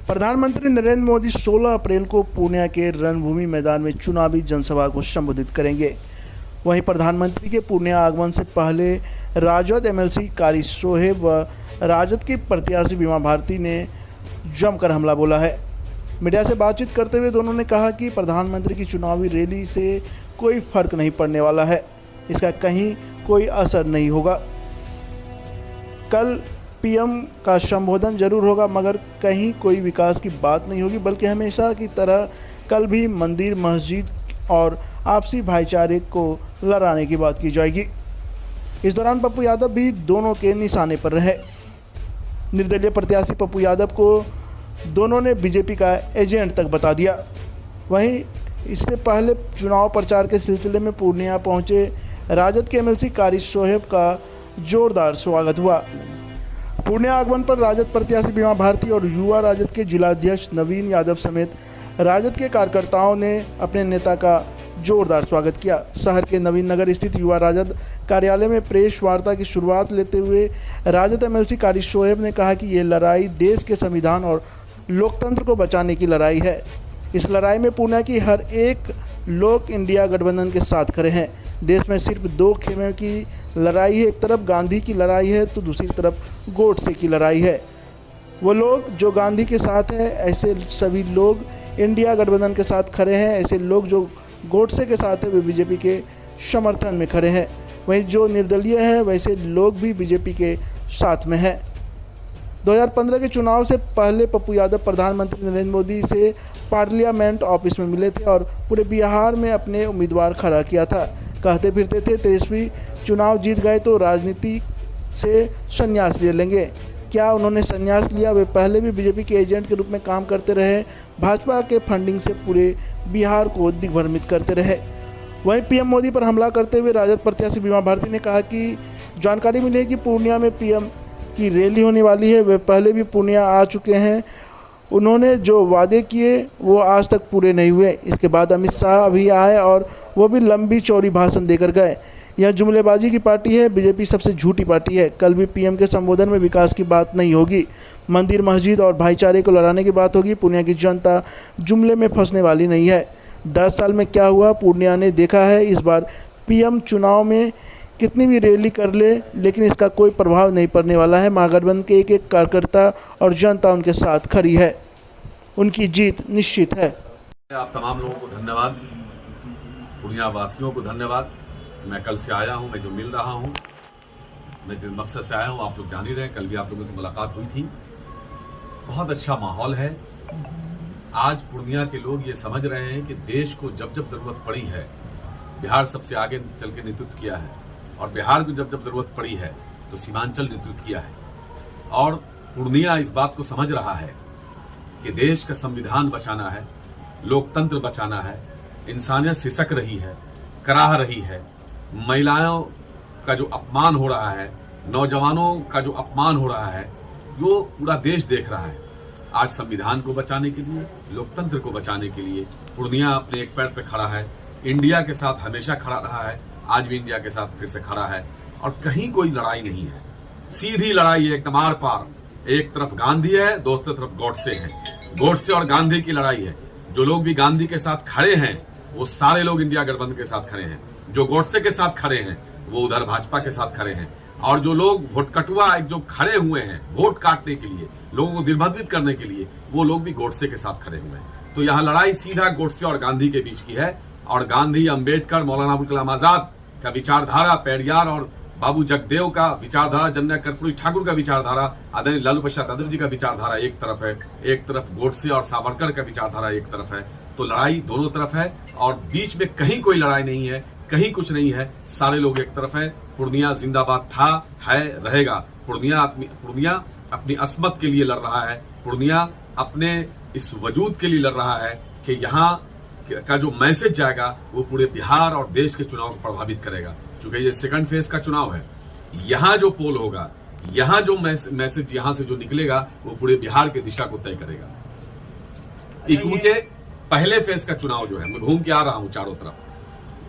प्रधानमंत्री नरेंद्र मोदी 16 अप्रैल को पूर्णिया के रणभूमि मैदान में चुनावी जनसभा को संबोधित करेंगे। वहीं प्रधानमंत्री के पूर्णिया आगमन से पहले राजद एमएलसी कारी शोएब व राजद की प्रत्याशी बीमा भारती ने जमकर हमला बोला है। मीडिया से बातचीत करते हुए दोनों ने कहा कि प्रधानमंत्री की चुनावी रैली से कोई फर्क नहीं पड़ने वाला है, इसका कहीं कोई असर नहीं होगा। कल पीएम का संबोधन जरूर होगा मगर कहीं कोई विकास की बात नहीं होगी, बल्कि हमेशा की तरह कल भी मंदिर, मस्जिद और आपसी भाईचारे को लड़ाने की बात की जाएगी। इस दौरान पप्पू यादव भी दोनों के निशाने पर रहे। निर्दलीय प्रत्याशी पप्पू यादव को दोनों ने बीजेपी का एजेंट तक बता दिया। वहीं इससे पहले चुनाव प्रचार के सिलसिले में पूर्णिया पहुंचे राजद के एमएलसी कारी शोएब का जोरदार स्वागत हुआ। पूर्णिया आगमन पर राजद प्रत्याशी बीमा भारती और युवा राजद के जिलाध्यक्ष नवीन यादव समेत राजद के कार्यकर्ताओं ने अपने नेता का जोरदार स्वागत किया। शहर के नवीन नगर स्थित युवा राजद कार्यालय में प्रेस वार्ता की शुरुआत लेते हुए राजद एमएलसी कारी शोएब ने कहा कि ये लड़ाई देश के संविधान और लोकतंत्र को बचाने की लड़ाई है। इस लड़ाई में पूर्णिया की हर एक लोग इंडिया गठबंधन के साथ खड़े हैं। देश में सिर्फ दो खेमे की लड़ाई है, एक तरफ गांधी की लड़ाई है तो दूसरी तरफ गोडसे की लड़ाई है। वो लोग जो गांधी के साथ हैं, ऐसे सभी लोग इंडिया गठबंधन के साथ खड़े हैं। ऐसे लोग जो गोडसे के साथ हैं वे बीजेपी के समर्थन में खड़े हैं। वहीं जो निर्दलीय हैं वैसे लोग भी बीजेपी के साथ में हैं। 2015 के चुनाव से पहले पप्पू यादव प्रधानमंत्री नरेंद्र मोदी से पार्लियामेंट ऑफिस में मिले थे और पूरे बिहार में अपने उम्मीदवार खड़ा किया था। कहते फिरते थे तेजस्वी चुनाव जीत गए तो राजनीति से संन्यास ले लेंगे। क्या उन्होंने संन्यास लिया? वे पहले भी बीजेपी के एजेंट के रूप में काम करते रहे, भाजपा के फंडिंग से पूरे बिहार को दिग्भ्रमित करते रहे। वहीं पीएम मोदी पर हमला करते हुए राजद प्रत्याशी बीमा भारती ने कहा कि जानकारी मिली है कि पूर्णिया में पीएम की रैली होने वाली है। वे पहले भी पूर्णिया आ चुके हैं। उन्होंने जो वादे किए वो आज तक पूरे नहीं हुए। इसके बाद अमित शाह अभी आए और वो भी लंबी चौड़ी भाषण देकर गए। यह जुमलेबाजी की पार्टी है। बीजेपी सबसे झूठी पार्टी है। कल भी पीएम के संबोधन में विकास की बात नहीं होगी, मंदिर, मस्जिद और भाईचारे को लड़ाने की बात होगी। पूर्णिया की जनता जुमले में फंसने वाली नहीं है। 10 साल में क्या हुआ पूर्णिया ने देखा है। इस बार पीएम चुनाव में कितनी भी रैली कर ले लेकिन इसका कोई प्रभाव नहीं पड़ने वाला है। महागठबंधन के एक एक कार्यकर्ता और जनता उनके साथ खड़ी है। उनकी जीत निश्चित है। आप तमाम लोगों को धन्यवाद, पूर्णिया वासियों को धन्यवाद। मैं कल से आया हूं, मैं जो मिल रहा हूं, मैं जिस मकसद से आया हूं आप लोग जान ही रहे हैं। कल भी आप लोगों से मुलाकात हुई थी। बहुत अच्छा माहौल है। आज पूर्णिया के लोग ये समझ रहे हैं कि देश को जब जब जरूरत पड़ी है, बिहार सबसे आगे चल के नेतृत्व किया है और बिहार को जब जब जरूरत पड़ी है तो सीमांचल नेतृत्व किया है। और पूर्णिया इस बात को समझ रहा है कि देश का संविधान बचाना है, लोकतंत्र बचाना है, इंसानियत सिसक रही है, कराह रही है, महिलाओं का जो अपमान हो रहा है, नौजवानों का जो अपमान हो रहा है, वो पूरा देश देख रहा है। आज संविधान को बचाने के लिए, लोकतंत्र को बचाने के लिए पूर्णिया अपने एक पैर पे खड़ा है। इंडिया के साथ हमेशा खड़ा रहा है, आज भी इंडिया के साथ फिर से खड़ा है और कहीं कोई लड़ाई नहीं है। सीधी लड़ाई है, एकदम आर पार। एक तरफ गांधी है, दूसरी तरफ गोडसे है। गोडसे और गांधी की लड़ाई है। जो लोग भी गांधी के साथ खड़े हैं वो सारे लोग इंडिया गठबंधन के साथ खड़े हैं। जो गोडसे के साथ खड़े हैं वो उधर भाजपा के साथ खड़े हैं। और जो लोग वोट कटुआ जो खड़े हुए हैं वोट काटने के लिए, लोगों को दिग्भ्रमित करने के लिए, वो लोग भी गोडसे के साथ खड़े हुए हैं। तो यहाँ लड़ाई सीधा गोडसे और गांधी के बीच की है। और गांधी, अंबेडकर, मौलाना अबुल कलाम आजाद का विचारधारा, पेरियार और बाबू जगदेव का विचारधारा, जन्ना कर्पूरी ठाकुर का विचारधारा, आदरणीय लालू प्रसाद यादव जी का विचारधारा एक तरफ है, एक तरफ गोडसे और सावरकर का विचारधारा एक तरफ है। तो लड़ाई दोनों तरफ है और बीच में कहीं कोई लड़ाई नहीं है, कहीं कुछ नहीं है। सारे लोग एक तरफ है। पूर्णिया जिंदाबाद था, है, रहेगा। पूर्णिया अपनी अस्मत के लिए लड़ रहा है। पूर्णिया अपने इस वजूद के लिए लड़ रहा है कि यहाँ का जो मैसेज जाएगा वो पूरे बिहार और देश के चुनाव को प्रभावित करेगा। क्योंकि ये सेकंड फेज का चुनाव है। यहाँ जो पोल होगा, यहाँ जो मैसेज यहाँ से जो निकलेगा वो पूरे बिहार की दिशा को तय करेगा। क्योंकि पहले फेज का चुनाव जो है, मैं घूम के आ रहा हूं चारों तरफ,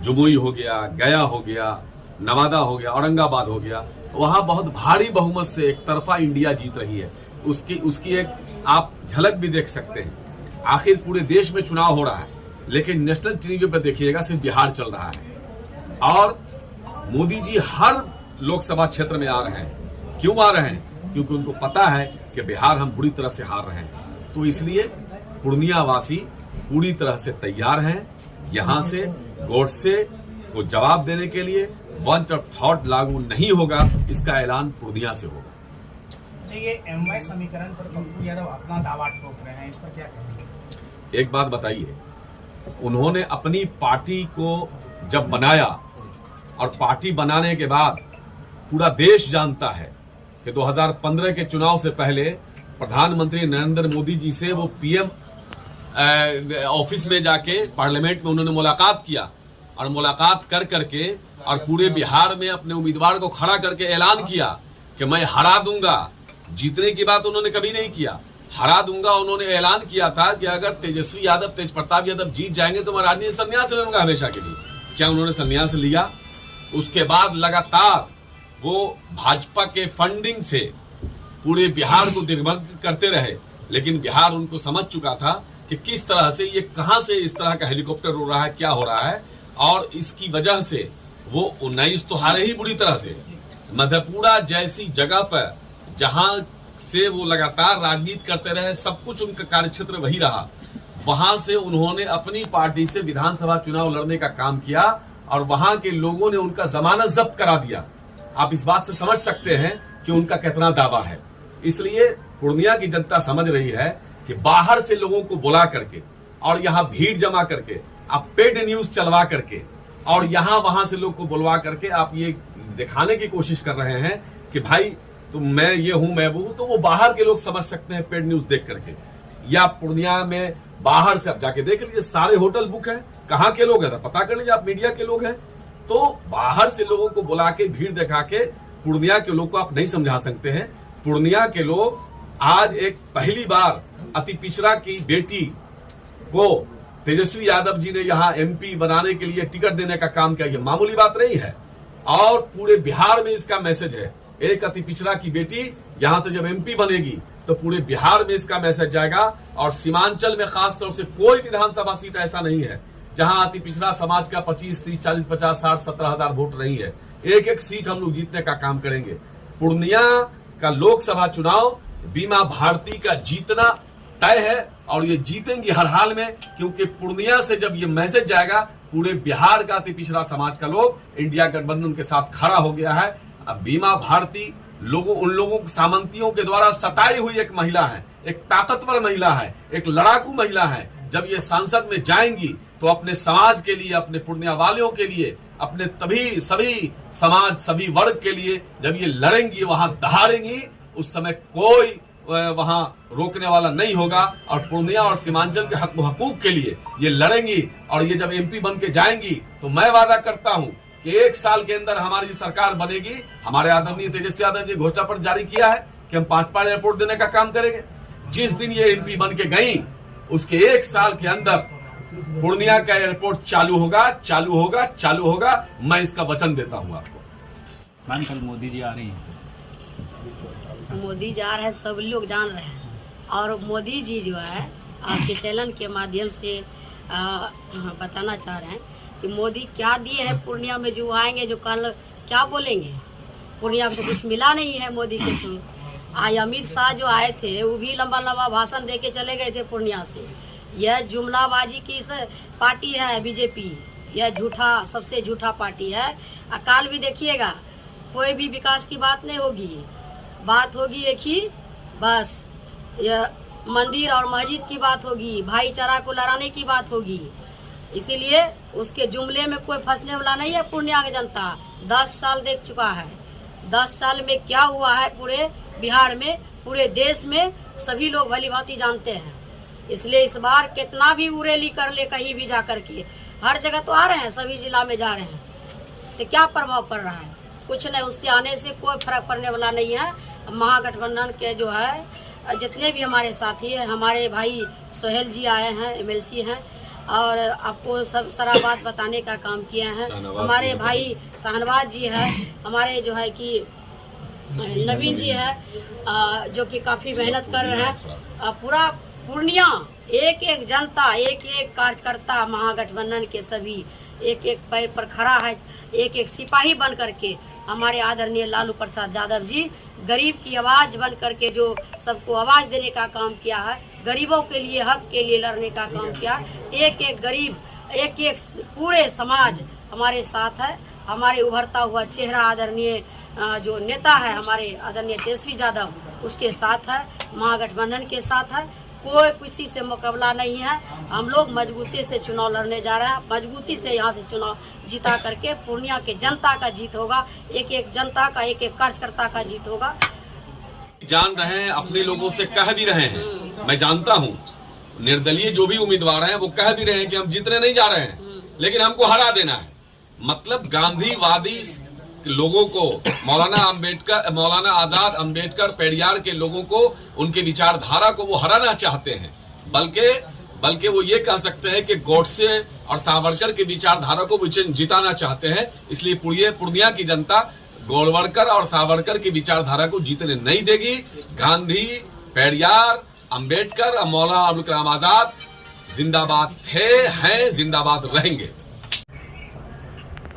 जमुई हो गया, गया हो गया, नवादा हो गया, औरंगाबाद हो गया, वहां बहुत भारी बहुमत से एक तरफा इंडिया जीत रही है। उसकी एक आप झलक भी देख सकते हैं। आखिर पूरे देश में चुनाव हो रहा है, लेकिन नेशनल टीवी पर देखिएगा सिर्फ बिहार चल रहा है और मोदी जी हर लोकसभा क्षेत्र में आ रहे हैं। क्यों आ रहे हैं? क्योंकि उनको पता है कि बिहार हम बुरी तरह से हार रहे हैं। तो इसलिए पूर्णिया वासी पूरी तरह से तैयार हैं। यहां से गोडसे को जवाब देने के लिए वंच ऑफ थॉट लागू नहीं होगा, इसका ऐलान पूर्णिया से होगा। ये एमवाई समीकरण पर पप्पू यादव अपना दावा ठोक रहे हैं, इस पर क्या कहेंगे? एक बात बताइए, उन्होंने अपनी पार्टी को जब बनाया और पार्टी बनाने के बाद पूरा देश जानता है कि 2015 के चुनाव से पहले प्रधानमंत्री नरेंद्र मोदी जी से वो पीएम ऑफिस में जाके पार्लियामेंट में उन्होंने मुलाकात किया और मुलाकात कर करके और पूरे बिहार में अपने उम्मीदवार को खड़ा करके ऐलान किया कि मैं हरा दूंगा। जीतने की बात उन्होंने कभी नहीं किया, हरा दूंगा उन्होंने ऐलान किया था कि अगर तेजस्वी यादव, तेज प्रताप यादव जीत जाएंगे तो मैं राजनीति संन्यास ले लूंगा हमेशा के लिए। क्या उन्होंने संन्यास लिया? उसके बाद लगातार वो भाजपा के फंडिंग से पूरे बिहार को दिग्भ्रमित करते रहे, लेकिन बिहार उनको समझ चुका था कि किस तरह से ये कहां से इस तरह का हेलीकॉप्टर उड़ रहा है, क्या हो रहा है, और इसकी वजह से वो 19 तो हारे ही बुरी तरह से। मधेपुरा जैसी जगह पर जहां से वो लगातार राजनीति करते रहे, सब कुछ उनका कार्यक्षेत्र वही रहा, वहां से उन्होंने अपनी पार्टी से विधानसभा चुनाव लड़ने का काम किया और वहां के लोगों ने उनका जमानत जब्त करा दिया। आप इस बात से समझ सकते हैं कि उनका कितना दावा है। इसलिए पूर्णिया की जनता समझ रही है कि बाहर से लोगों को बुला करके और यहाँ भीड़ जमा करके, आप पेड न्यूज चलवा करके और यहाँ वहां से लोग को बुलवा करके आप ये दिखाने की कोशिश कर रहे हैं कि भाई तो मैं ये हूं, मैं वो हूं। तो वो बाहर के लोग समझ सकते हैं पेड न्यूज देख करके, या पूर्णिया में बाहर से आप जाके देख लीजिए, सारे होटल बुक है, कहाँ के लोग हैं पता कर लीजिए, आप मीडिया के लोग हैं। तो बाहर से लोगों को बुला के भीड़ दिखा के पूर्णिया के लोग को आप नहीं समझा सकते हैं। पूर्णिया के लोग आज एक पहली बार अति पिछड़ा की बेटी को तेजस्वी यादव जी ने यहाँ एमपी बनाने के लिए टिकट देने का काम किया, ये मामूली बात नहीं है और पूरे बिहार में इसका मैसेज है। एक अति पिछड़ा की बेटी यहाँ तो जब एमपी बनेगी तो पूरे बिहार में इसका मैसेज जाएगा और सीमांचल में खासतौर से कोई विधानसभा सीट ऐसा नहीं है जहां अति पिछड़ा समाज का 25, 30, 40, 50, 60, 17,000 वोट नहीं है। एक एक सीट हम लोग जीतने का काम करेंगे। पूर्णिया का लोकसभा चुनाव बीमा भारती का जीतना तय है और ये जीतेंगी हर हाल में, क्योंकि पूर्णिया से जब ये मैसेज जाएगा पूरे बिहार का अति पिछड़ा समाज का लोग इंडिया गठबंधन के साथ खड़ा हो गया है। अब बीमा भारती उन लोगों सामंतियों के द्वारा सताई हुई एक महिला है, एक ताकतवर महिला है, एक लड़ाकू महिला है। जब ये संसद में जाएंगी तो अपने समाज के लिए, अपने पूर्णिया वालियों के लिए, अपने सभी समाज, सभी वर्ग के लिए जब ये लड़ेंगी, वहां दहाड़ेंगी, उस समय कोई वहां रोकने वाला नहीं होगा और पूर्णिया और सीमांचल के हकूक के लिए ये लड़ेंगी। और ये जब एमपी बन के जाएंगी तो मैं वादा करता हूं कि 1 साल के अंदर हमारी सरकार बनेगी। हमारे आदरणीय तेजस्वी यादव जी घोषणा पत्र जारी किया है कि हम 5 एयरपोर्ट देने का काम करेंगे। जिस दिन ये एमपी बन के गई उसके 1 साल के अंदर पूर्णिया का एयरपोर्ट चालू होगा। मैं इसका वचन देता हूं आपको। मैम, कल मोदी जी आ रही हैं। मोदी जा रहे हैं, सब लोग जान रहे हैं। और मोदी जी जो है आपके चैनल के माध्यम से बताना चाह रहे हैं कि मोदी क्या दिए हैं पूर्णिया में, जो आएंगे जो कल क्या बोलेंगे। पूर्णिया में तो कुछ मिला नहीं है मोदी के थ्रू। आज अमित शाह जो आए थे वो भी लंबा लंबा भाषण दे के चले गए थे पूर्णिया से। यह जुमलाबाजी की पार्टी है बीजेपी, यह सबसे झूठा पार्टी है। अकाल भी देखिएगा, कोई भी विकास की बात नहीं होगी, बात होगी एक ही बस, यह मंदिर और मस्जिद की बात होगी, भाईचारा को लड़ाने की बात होगी। इसीलिए उसके जुमले में कोई फंसने वाला नहीं है। पूर्णिया की जनता 10 साल देख चुका है, 10 साल में क्या हुआ है पूरे बिहार में, पूरे देश में सभी लोग भली भांति जानते हैं। इसलिए इस बार कितना भी उड़ेली कर ले, कहीं भी जा करके हर जगह तो आ रहे हैं, सभी जिला में जा रहे हैं, तो क्या प्रभाव पड़ रहा है? कुछ नहीं, उससे आने से कोई फर्क पड़ने वाला नहीं है। महागठबंधन के जो है जितने भी हमारे साथी हैं, हमारे भाई सोहेल जी आए हैं, एमएलसी हैं और आपको सब सारा बात बताने का काम किए हैं। हमारे भाई शाहनवाज जी है, हमारे जो है कि नवीन जी है जो कि काफी मेहनत कर रहे हैं। पूरा पूर्णिया एक एक जनता, एक एक कार्यकर्ता महागठबंधन के सभी एक एक पैर पर खड़ा है, एक एक सिपाही बन करके हमारे आदरणीय लालू प्रसाद यादव जी गरीब की आवाज बन करके जो सबको आवाज देने का काम किया है, गरीबों के लिए हक के लिए लड़ने का काम किया। एक एक गरीब, एक एक पूरे समाज हमारे साथ है। हमारे उभरता हुआ चेहरा आदरणीय जो नेता है हमारे आदरणीय तेजस्वी यादव, उसके साथ है, महागठबंधन के साथ है। कोई किसी से मुकाबला नहीं है। हम लोग मजबूती से चुनाव लड़ने जा रहे हैं। मजबूती से यहाँ से चुनाव जीता करके पूर्णिया के जनता का जीत होगा, एक एक जनता का, एक एक कार्यकर्ता का जीत होगा। जान रहे हैं, अपने लोगों से कह भी रहे हैं, मैं जानता हूँ निर्दलीय जो भी उम्मीदवार हैं वो कह भी रहे हैं कि हम जीतने नहीं जा रहे हैं, लेकिन हमको हरा देना है। मतलब गांधीवादी लोगों को, मौलाना आजाद अम्बेडकर पेरियार के लोगों को, उनके विचारधारा को वो हराना चाहते हैं। बल्कि वो ये कह सकते हैं कि गोडसे और सावरकर के विचारधारा को जिताना चाहते हैं। इसलिए पूर्णिया की जनता गोलवरकर और सावरकर की विचारधारा को जीतने नहीं देगी। गांधी, पेरियार, अम्बेडकर और मौलाना अबुल कलाम आजाद जिंदाबाद थे, हैं, जिंदाबाद रहेंगे।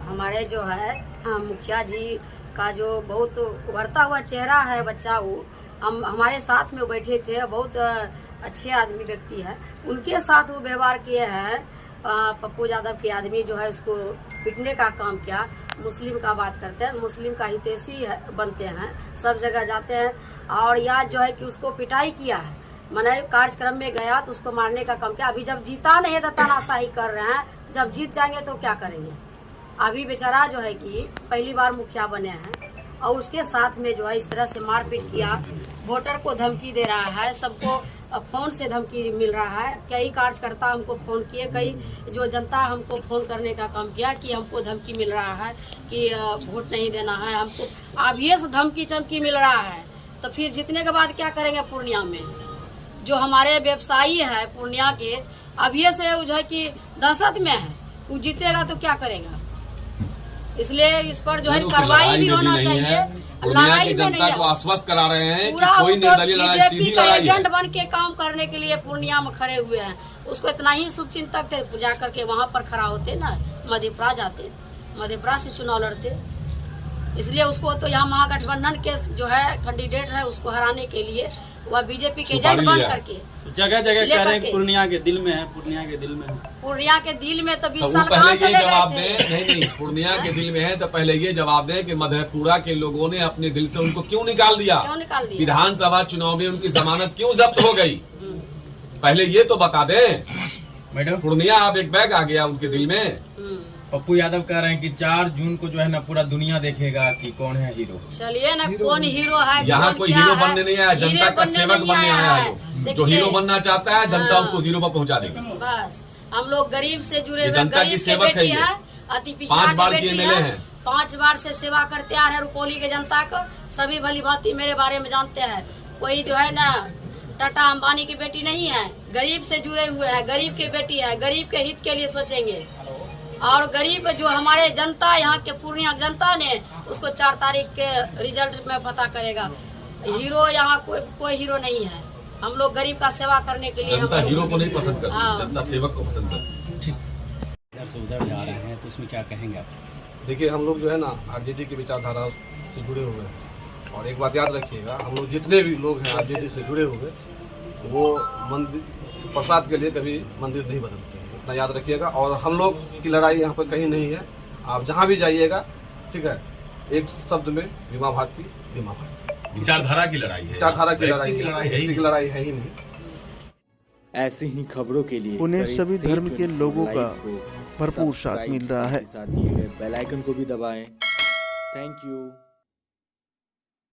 हमारे जो है मुखिया जी का जो बहुत उभरता हुआ चेहरा है बच्चा, वो हम हमारे साथ में बैठे थे, बहुत अच्छे आदमी व्यक्ति है। उनके साथ वो व्यवहार किए हैं। पप्पू यादव के आदमी जो है उसको पीटने का काम किया। मुस्लिम का बात करते हैं, मुस्लिम का हितैषी बनते हैं, सब जगह जाते हैं। और या जो है कि उसको पिटाई किया है, मैंने कार्यक्रम में गया तो उसको मारने का काम किया। अभी जब जीता नहीं है तो तानाशाही कर रहे हैं, जब जीत जाएंगे तो क्या करेंगे। अभी बेचारा जो है कि पहली बार मुखिया बने हैं और उसके साथ में जो है इस तरह से मारपीट किया, वोटर को धमकी दे रहा है, सबको फोन से धमकी मिल रहा है। कई कार्यकर्ता हमको फोन किए, कई जो जनता हमको फोन करने का काम किया कि हमको धमकी मिल रहा है कि वोट नहीं देना है हमको। अब ये से धमकी चमकी मिल रहा है तो फिर जीतने के बाद क्या करेंगे। पूर्णिया में जो हमारे व्यवसायी है पूर्णिया के, अब ये से जो है कि दहशत में है, वो जीतेगा तो क्या करेगा। इसलिए इस पर जो है कार्रवाई भी होना चाहिए। पूर्णिया की जनता को आश्वस्त करा रहे हैं कि कोई निर्दलीय लड़ाई, सीधी लड़ाई एजेंट बन के काम करने के लिए पूर्णिया में खड़े हुए हैं। उसको इतना ही शुभचिंतक थे, जा करके वहाँ पर खड़ा होते ना, मधेपुरा जाते, मधेपुरा से चुनाव लड़ते। इसलिए उसको तो यहाँ महागठबंधन के जो है कैंडिडेट है उसको हराने के लिए वह बीजेपी के एजेंट बन करके जगह जगह कह रहे हैं पूर्णिया के दिल में है, पूर्णिया के दिल में है। पूर्णिया के दिल में तो 20 तो साल पहले कहाँ ये जवाब चले दें, नहीं पूर्णिया के दिल में है तो पहले ये जवाब दें कि मधेपुरा के लोगों ने अपने दिल से उनको क्यों निकाल दिया, क्यों निकाल दिया? विधानसभा चुनाव में उनकी जमानत क्यों जब्त हो गई, पहले ये तो बता दें। मैडम, पूर्णिया अब एक बैग आ गया उनके दिल में। पप्पू यादव कह रहे हैं कि 4 जून को जो है ना पूरा दुनिया देखेगा कि कौन है हीरो। चलिए ना, कौन हीरो है, यहाँ कौन कोई क्या हीरो है? बनने नहीं आया, जनता का सेवक बनने आया है। जो देखिए, हीरो बनना चाहता है जनता उसको जीरो पर पहुंचा देगी। बस हम लोग गरीब से जुड़े ये हुए, जनता की गरीब के सेवक है बेटी ये। है, अति पिछड़ा 5 की बार के बेटी MLA है, हैं। 5 बार से सेवा करते आ रहे हैं रुपौली के जनता को। सभी भली भांति मेरे बारे में जानते हैं। कोई जो है ना टाटा अंबानी की बेटी नहीं है, गरीब से जुड़े हुए हैं, गरीब की बेटी है, गरीब के हित के लिए सोचेंगे। और गरीब जो हमारे जनता, यहाँ के पूर्णिया जनता ने उसको 4 तारीख के रिजल्ट में पता करेगा। हीरो यहाँ कोई हीरो नहीं है। हम लोग गरीब का सेवा करने के लिए, जनता हीरो को नहीं पसंद करती, हाँ। जनता सेवक को पसंद करती। इधर से उधर जा रहे हैं तो उसमें क्या कहेंगे आप? देखिए, हम लोग जो है ना आरजेडी की विचारधारा से जुड़े हुए हैं। और एक बात याद रखिएगा, हम लोग जितने भी लोग हैं आरजेडी से जुड़े हुए, वो मंदिर प्रसाद के लिए कभी मंदिर नहीं बदलते हैं, इतना याद रखिएगा। और हम लोग की लड़ाई यहाँ पर कहीं नहीं है। आप जहाँ भी जाइएगा, ठीक है, एक शब्द में बीमा भारती, बीमा भारती। विचारधारा की लड़ाई है, विचारधारा की लड़ाई व्यक्ति है, किसी की लड़ाई है ही नहीं। ऐसी ही खबरों के लिए उन्हें करें सभी से धर्म के 24 लोगों का लाइव को भरपूर साथ सब्सक्राइब, मिल रहा है। साथ दिए गए बेल आइकन को भी दबाएं। Thank you.